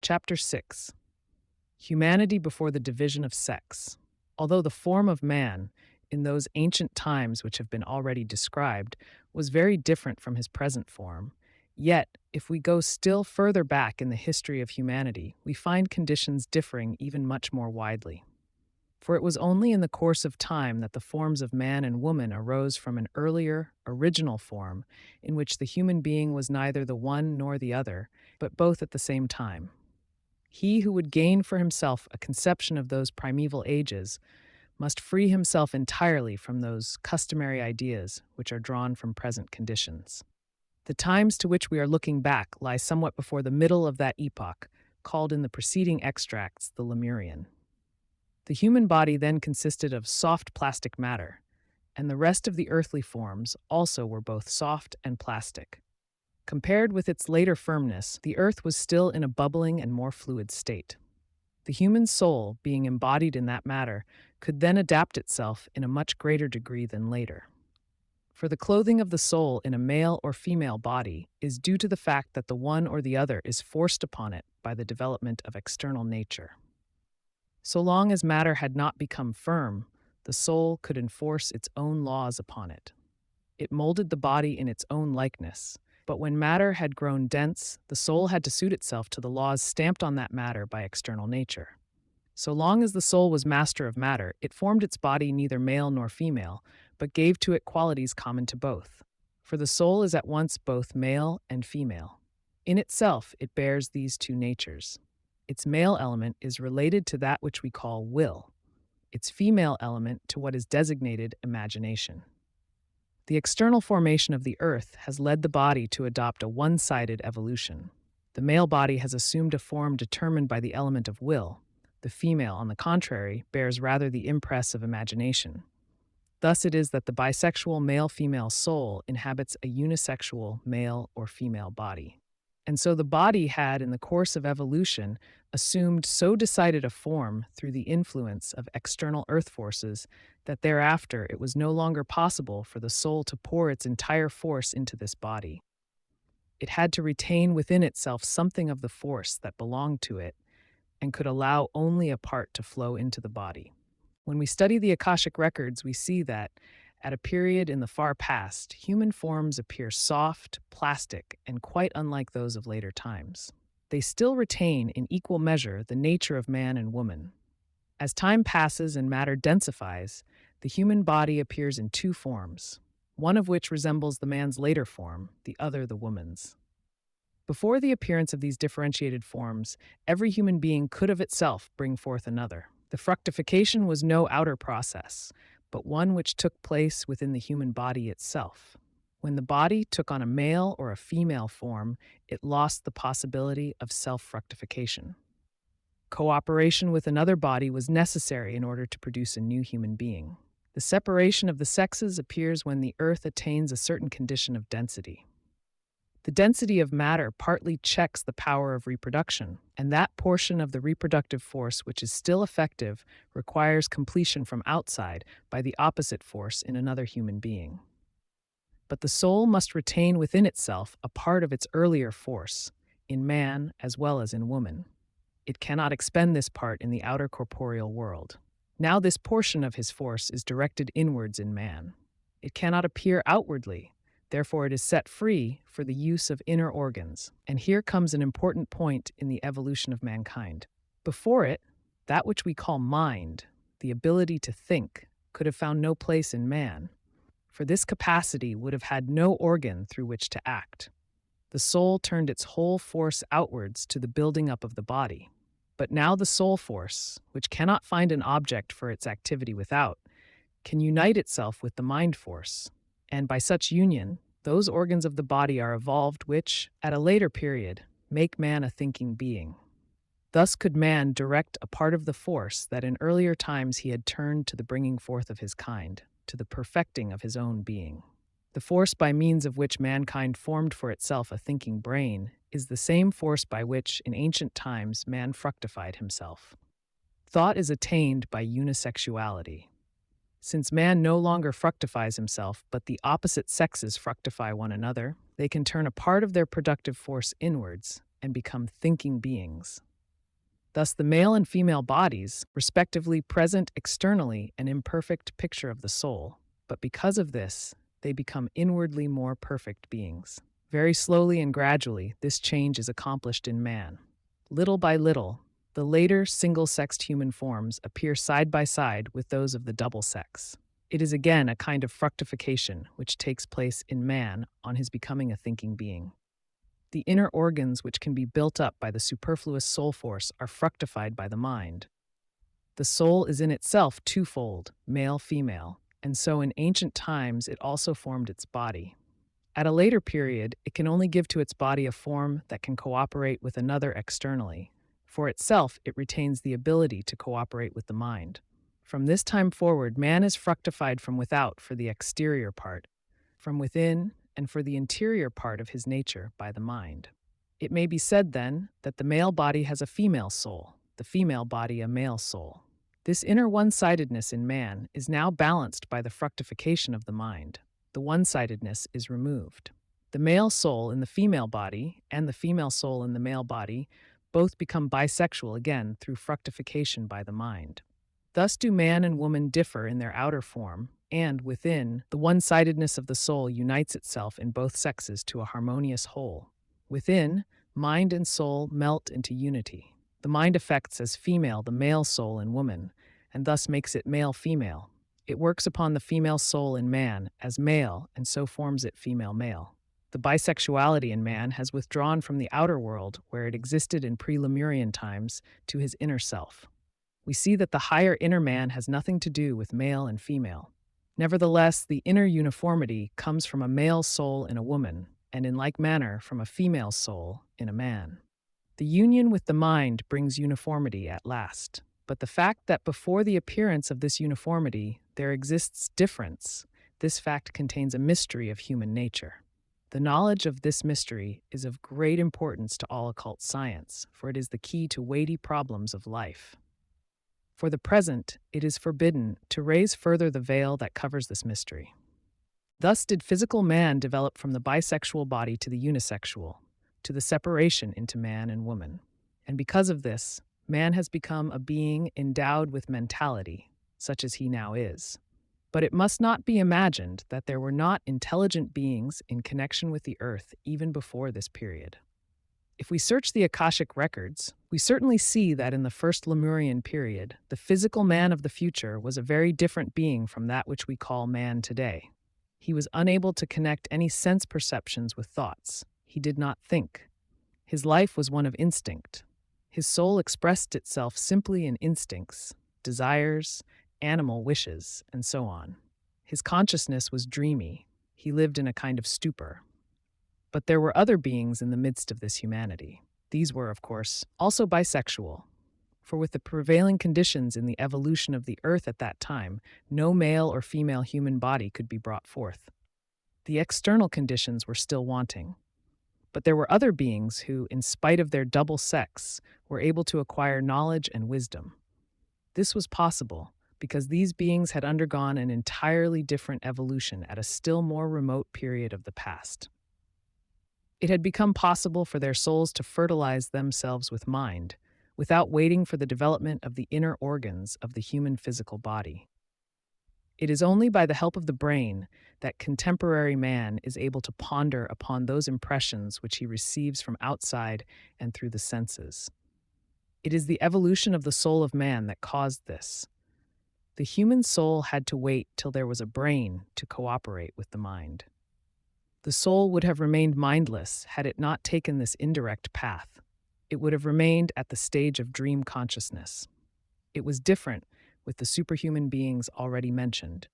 Chapter 6. Humanity before the division of sex. Although the form of man, in those ancient times which have been already described, was very different from his present form, yet, if we go still further back in the history of humanity, we find conditions differing even much more widely. For it was only in the course of time that the forms of man and woman arose from an earlier, original form, in which the human being was neither the one nor the other, but both at the same time. He who would gain for himself a conception of those primeval ages must free himself entirely from those customary ideas which are drawn from present conditions. The times to which we are looking back lie somewhat before the middle of that epoch, called in the preceding extracts the Lemurian. The human body then consisted of soft plastic matter, and the rest of the earthly forms also were both soft and plastic. Compared with its later firmness, the earth was still in a bubbling and more fluid state. The human soul, being embodied in that matter, could then adapt itself in a much greater degree than later. For the clothing of the soul in a male or female body is due to the fact that the one or the other is forced upon it by the development of external nature. So long as matter had not become firm, the soul could enforce its own laws upon it. It molded the body in its own likeness, but when matter had grown dense, the soul had to suit itself to the laws stamped on that matter by external nature. So long as the soul was master of matter, it formed its body neither male nor female, but gave to it qualities common to both. For the soul is at once both male and female. In itself, it bears these two natures. Its male element is related to that which we call will, its female element to what is designated imagination. The external formation of the earth has led the body to adopt a one-sided evolution. The male body has assumed a form determined by the element of will. The female, on the contrary, bears rather the impress of imagination. Thus it is that the bisexual male-female soul inhabits a unisexual male or female body. And so the body had, in the course of evolution, assumed so decided a form through the influence of external earth forces that thereafter it was no longer possible for the soul to pour its entire force into this body. It had to retain within itself something of the force that belonged to it and could allow only a part to flow into the body. When we study the Akashic records, we see that, at a period in the far past, human forms appear soft, plastic, and quite unlike those of later times. They still retain, in equal measure, the nature of man and woman. As time passes and matter densifies, the human body appears in two forms, one of which resembles the man's later form, the other the woman's. Before the appearance of these differentiated forms, every human being could of itself bring forth another. The fructification was no outer process, but one which took place within the human body itself. When the body took on a male or a female form, it lost the possibility of self-fructification. Cooperation with another body was necessary in order to produce a new human being. The separation of the sexes appears when the earth attains a certain condition of density. The density of matter partly checks the power of reproduction, and that portion of the reproductive force which is still effective requires completion from outside by the opposite force in another human being. But the soul must retain within itself a part of its earlier force, in man as well as in woman. It cannot expend this part in the outer corporeal world. Now this portion of his force is directed inwards in man. It cannot appear outwardly. Therefore, it is set free for the use of inner organs. And here comes an important point in the evolution of mankind. Before it, that which we call mind, the ability to think, could have found no place in man, for this capacity would have had no organ through which to act. The soul turned its whole force outwards to the building up of the body. But now the soul force, which cannot find an object for its activity without, can unite itself with the mind force. And by such union, those organs of the body are evolved which, at a later period, make man a thinking being. Thus could man direct a part of the force that in earlier times he had turned to the bringing forth of his kind, to the perfecting of his own being. The force by means of which mankind formed for itself a thinking brain is the same force by which, in ancient times, man fructified himself. Thought is attained by unisexuality. Since man no longer fructifies himself, but the opposite sexes fructify one another, they can turn a part of their productive force inwards and become thinking beings. Thus, the male and female bodies, respectively, present externally an imperfect picture of the soul, but because of this, they become inwardly more perfect beings. Very slowly and gradually, this change is accomplished in man. Little by little, the later single-sexed human forms appear side by side with those of the double sex. It is again a kind of fructification which takes place in man on his becoming a thinking being. The inner organs which can be built up by the superfluous soul force are fructified by the mind. The soul is in itself twofold, male-female, and so in ancient times it also formed its body. At a later period, it can only give to its body a form that can cooperate with another externally. For itself, it retains the ability to cooperate with the mind. From this time forward, man is fructified from without for the exterior part, from within and for the interior part of his nature by the mind. It may be said, then, that the male body has a female soul, the female body a male soul. This inner one-sidedness in man is now balanced by the fructification of the mind. The one-sidedness is removed. The male soul in the female body and the female soul in the male body both become bisexual again through fructification by the mind. Thus do man and woman differ in their outer form, and within, the one-sidedness of the soul unites itself in both sexes to a harmonious whole. Within, mind and soul melt into unity. The mind affects as female the male soul in woman, and thus makes it male-female. It works upon the female soul in man as male, and so forms it female-male. The bisexuality in man has withdrawn from the outer world, where it existed in pre-Lemurian times, to his inner self. We see that the higher inner man has nothing to do with male and female. Nevertheless, the inner uniformity comes from a male soul in a woman, and in like manner from a female soul in a man. The union with the mind brings uniformity at last. But the fact that before the appearance of this uniformity there exists difference, this fact contains a mystery of human nature. The knowledge of this mystery is of great importance to all occult science, for it is the key to weighty problems of life. For the present, it is forbidden to raise further the veil that covers this mystery. Thus did physical man develop from the bisexual body to the unisexual, to the separation into man and woman. And because of this, man has become a being endowed with mentality, such as he now is. But it must not be imagined that there were not intelligent beings in connection with the earth even before this period. If we search the Akashic records, we certainly see that in the first Lemurian period, the physical man of the future was a very different being from that which we call man today. He was unable to connect any sense perceptions with thoughts. He did not think. His life was one of instinct. His soul expressed itself simply in instincts, desires, animal wishes, and so on. His consciousness was dreamy. He lived in a kind of stupor. But there were other beings in the midst of this humanity. These were, of course, also bisexual. For with the prevailing conditions in the evolution of the earth at that time, no male or female human body could be brought forth. The external conditions were still wanting. But there were other beings who, in spite of their double sex, were able to acquire knowledge and wisdom. This was possible because these beings had undergone an entirely different evolution at a still more remote period of the past. It had become possible for their souls to fertilize themselves with mind, without waiting for the development of the inner organs of the human physical body. It is only by the help of the brain that contemporary man is able to ponder upon those impressions which he receives from outside and through the senses. It is the evolution of the soul of man that caused this. The human soul had to wait till there was a brain to cooperate with the mind. The soul would have remained mindless had it not taken this indirect path. It would have remained at the stage of dream consciousness. It was different with the superhuman beings already mentioned.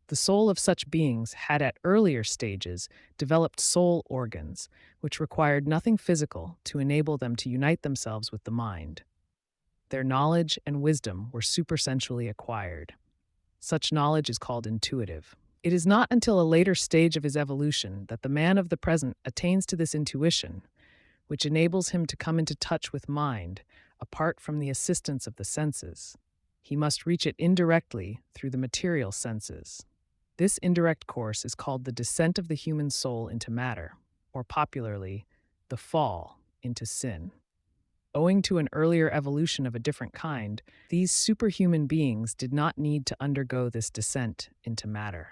The soul of such beings had at earlier stages developed soul organs, which required nothing physical to enable them to unite themselves with the mind. Their knowledge and wisdom were supersensually acquired. Such knowledge is called intuitive. It is not until a later stage of his evolution that the man of the present attains to this intuition, which enables him to come into touch with mind, apart from the assistance of the senses. He must reach it indirectly through the material senses. This indirect course is called the descent of the human soul into matter, or popularly, the fall into sin. Owing to an earlier evolution of a different kind, these superhuman beings did not need to undergo this descent into matter.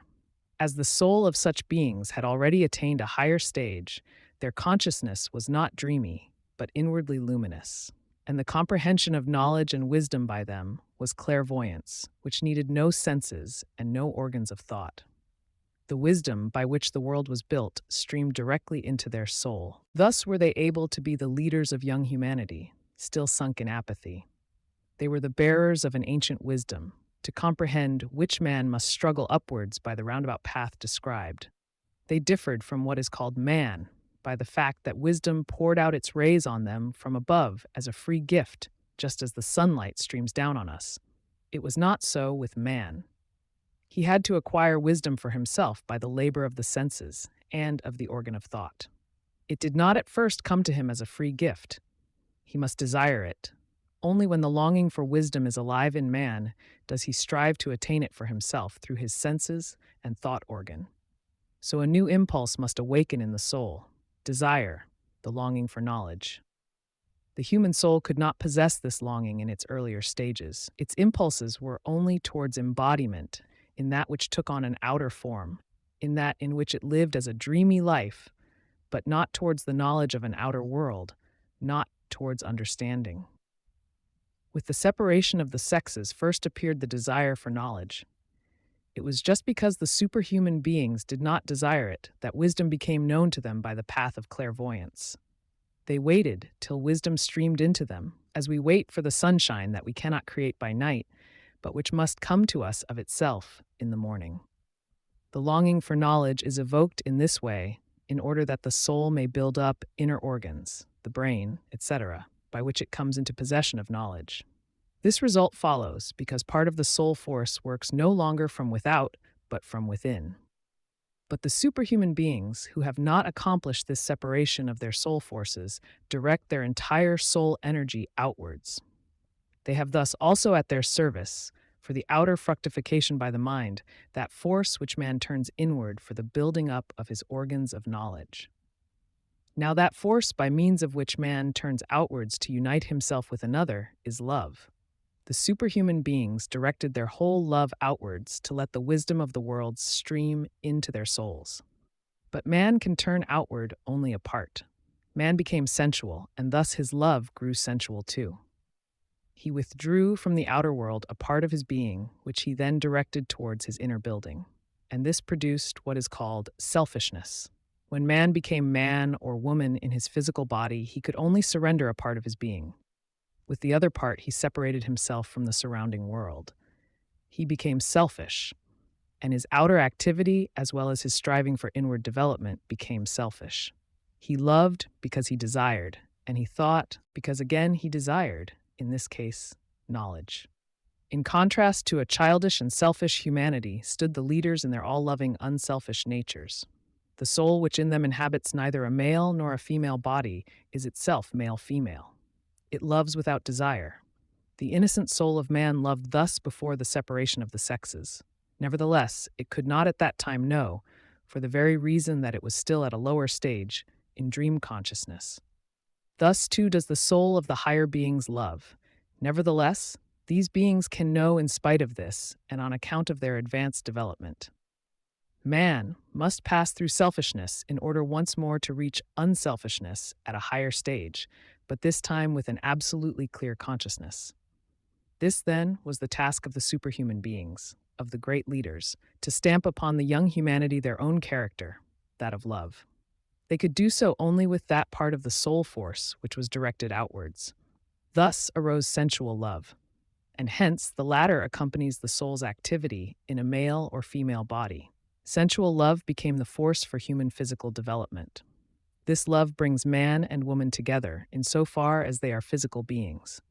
As the soul of such beings had already attained a higher stage, their consciousness was not dreamy, but inwardly luminous, and the comprehension of knowledge and wisdom by them was clairvoyance, which needed no senses and no organs of thought. The wisdom by which the world was built streamed directly into their soul. Thus were they able to be the leaders of young humanity, still sunk in apathy. They were the bearers of an ancient wisdom, to comprehend which man must struggle upwards by the roundabout path described. They differed from what is called man by the fact that wisdom poured out its rays on them from above as a free gift, just as the sunlight streams down on us. It was not so with man. He had to acquire wisdom for himself by the labor of the senses and of the organ of thought. It did not at first come to him as a free gift. He must desire it. Only when the longing for wisdom is alive in man does he strive to attain it for himself through his senses and thought organ. So a new impulse must awaken in the soul, desire, the longing for knowledge. The human soul could not possess this longing in its earlier stages. Its impulses were only towards embodiment, in that which took on an outer form, in that in which it lived as a dreamy life, but not towards the knowledge of an outer world, not towards understanding. With the separation of the sexes first appeared the desire for knowledge. It was just because the superhuman beings did not desire it that wisdom became known to them by the path of clairvoyance. They waited till wisdom streamed into them, as we wait for the sunshine that we cannot create by night, but which must come to us of itself in the morning. The longing for knowledge is evoked in this way in order that the soul may build up inner organs, the brain, etc., by which it comes into possession of knowledge. This result follows because part of the soul force works no longer from without, but from within. But the superhuman beings who have not accomplished this separation of their soul forces direct their entire soul energy outwards. They have thus also at their service, for the outer fructification by the mind, that force which man turns inward for the building up of his organs of knowledge. Now that force by means of which man turns outwards to unite himself with another is love. The superhuman beings directed their whole love outwards to let the wisdom of the world stream into their souls. But man can turn outward only a part. Man became sensual, and thus his love grew sensual too. He withdrew from the outer world a part of his being, which he then directed towards his inner building. And this produced what is called selfishness. When man became man or woman in his physical body, he could only surrender a part of his being. With the other part, he separated himself from the surrounding world. He became selfish, and his outer activity, as well as his striving for inward development, became selfish. He loved because he desired, and he thought because again he desired, in this case, knowledge. In contrast to a childish and selfish humanity stood the leaders in their all-loving, unselfish natures. The soul which in them inhabits neither a male nor a female body is itself male-female. It loves without desire. The innocent soul of man loved thus before the separation of the sexes. Nevertheless, it could not at that time know, for the very reason that it was still at a lower stage, in dream consciousness. Thus too does the soul of the higher beings love. Nevertheless, these beings can know in spite of this, and on account of their advanced development. Man must pass through selfishness in order once more to reach unselfishness at a higher stage, but this time with an absolutely clear consciousness. This, then, was the task of the superhuman beings, of the great leaders, to stamp upon the young humanity their own character, that of love. They could do so only with that part of the soul force which was directed outwards. Thus arose sensual love, and hence the latter accompanies the soul's activity in a male or female body. Sensual love became the force for human physical development. This love brings man and woman together insofar as they are physical beings.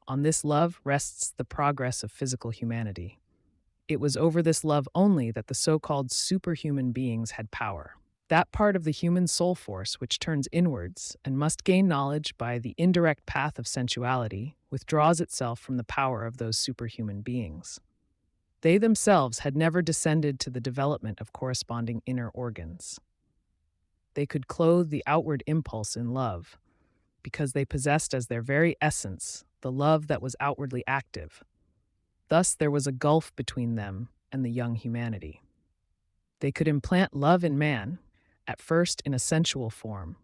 On this love rests the progress of physical humanity. It was over this love only that the so-called superhuman beings had power. That part of the human soul force which turns inwards and must gain knowledge by the indirect path of sensuality withdraws itself from the power of those superhuman beings. They themselves had never descended to the development of corresponding inner organs. They could clothe the outward impulse in love, because they possessed as their very essence the love that was outwardly active. Thus, there was a gulf between them and the young humanity. They could implant love in man, at first in a sensual form,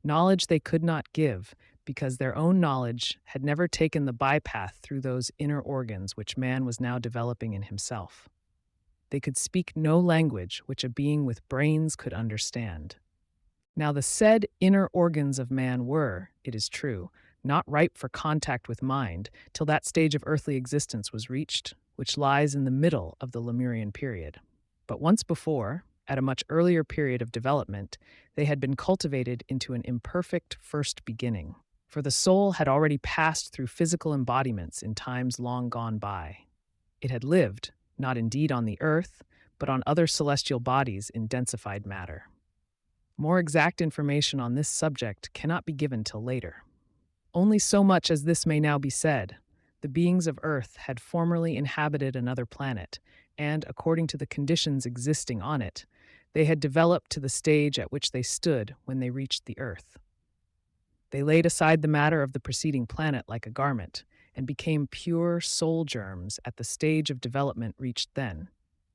knowledge they could not give because their own knowledge had never taken the bypath through those inner organs which man was now developing in himself. They could speak no language which a being with brains could understand. Now, the said inner organs of man were, it is true, not ripe for contact with mind till that stage of earthly existence was reached, which lies in the middle of the Lemurian period. But once before, at a much earlier period of development, they had been cultivated into an imperfect first beginning, for the soul had already passed through physical embodiments in times long gone by. It had lived, not indeed on the earth, but on other celestial bodies in densified matter. More exact information on this subject cannot be given till later. Only so much as this may now be said. The beings of Earth had formerly inhabited another planet, and, according to the conditions existing on it, they had developed to the stage at which they stood when they reached the Earth. They laid aside the matter of the preceding planet like a garment, and became pure soul germs at the stage of development reached then,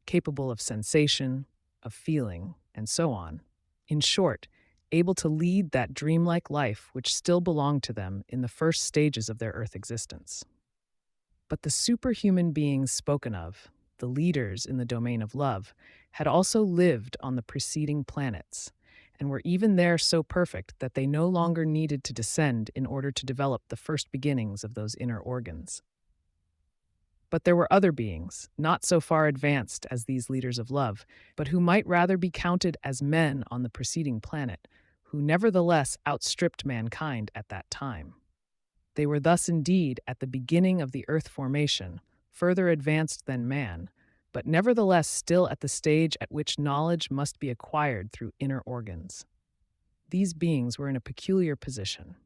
capable of sensation, of feeling, and so on. In short, able to lead that dreamlike life which still belonged to them in the first stages of their Earth existence. But the superhuman beings spoken of, the leaders in the domain of love, had also lived on the preceding planets, and were even there so perfect that they no longer needed to descend in order to develop the first beginnings of those inner organs. But there were other beings, not so far advanced as these leaders of love, but who might rather be counted as men on the preceding planet, who nevertheless outstripped mankind at that time. They were thus indeed at the beginning of the earth formation, further advanced than man, but nevertheless still at the stage at which knowledge must be acquired through inner organs. These beings were in a peculiar position.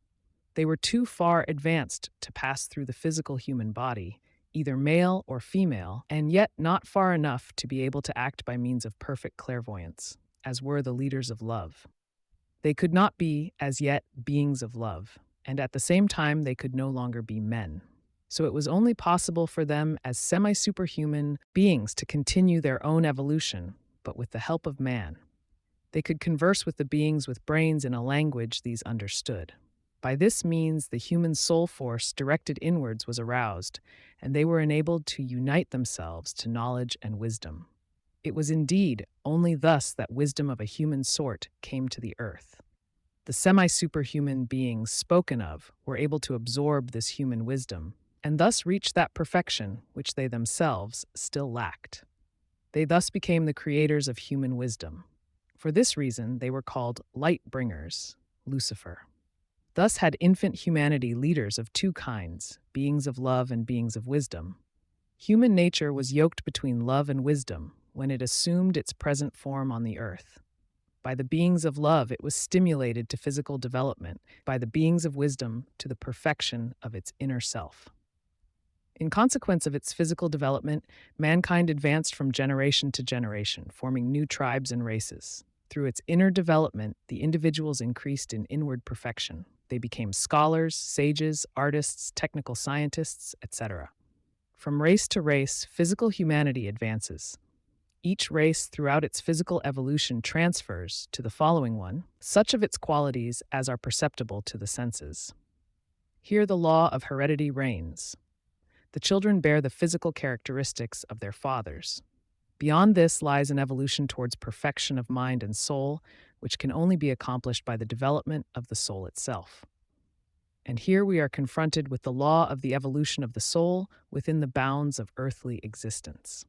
They were too far advanced to pass through the physical human body, either male or female, and yet not far enough to be able to act by means of perfect clairvoyance, as were the leaders of love. They could not be, as yet, beings of love, and at the same time they could no longer be men. So it was only possible for them as semi-superhuman beings to continue their own evolution, but with the help of man. They could converse with the beings with brains in a language these understood. By this means, the human soul force directed inwards was aroused, and they were enabled to unite themselves to knowledge and wisdom. It was indeed only thus that wisdom of a human sort came to the earth. The semi-superhuman beings spoken of were able to absorb this human wisdom, and thus reach that perfection which they themselves still lacked. They thus became the creators of human wisdom. For this reason, they were called light bringers, Lucifer. Thus had infant humanity leaders of two kinds, beings of love and beings of wisdom. Human nature was yoked between love and wisdom when it assumed its present form on the earth. By the beings of love, it was stimulated to physical development, by the beings of wisdom to the perfection of its inner self. In consequence of its physical development, mankind advanced from generation to generation, forming new tribes and races. Through its inner development, the individuals increased in inward perfection. They became scholars, sages, artists, technical scientists, etc. From race to race, physical humanity advances. Each race throughout its physical evolution transfers to the following one such of its qualities as are perceptible to the senses. Here the law of heredity reigns. The children bear the physical characteristics of their fathers. Beyond this lies an evolution towards perfection of mind and soul, which can only be accomplished by the development of the soul itself. And here we are confronted with the law of the evolution of the soul within the bounds of earthly existence.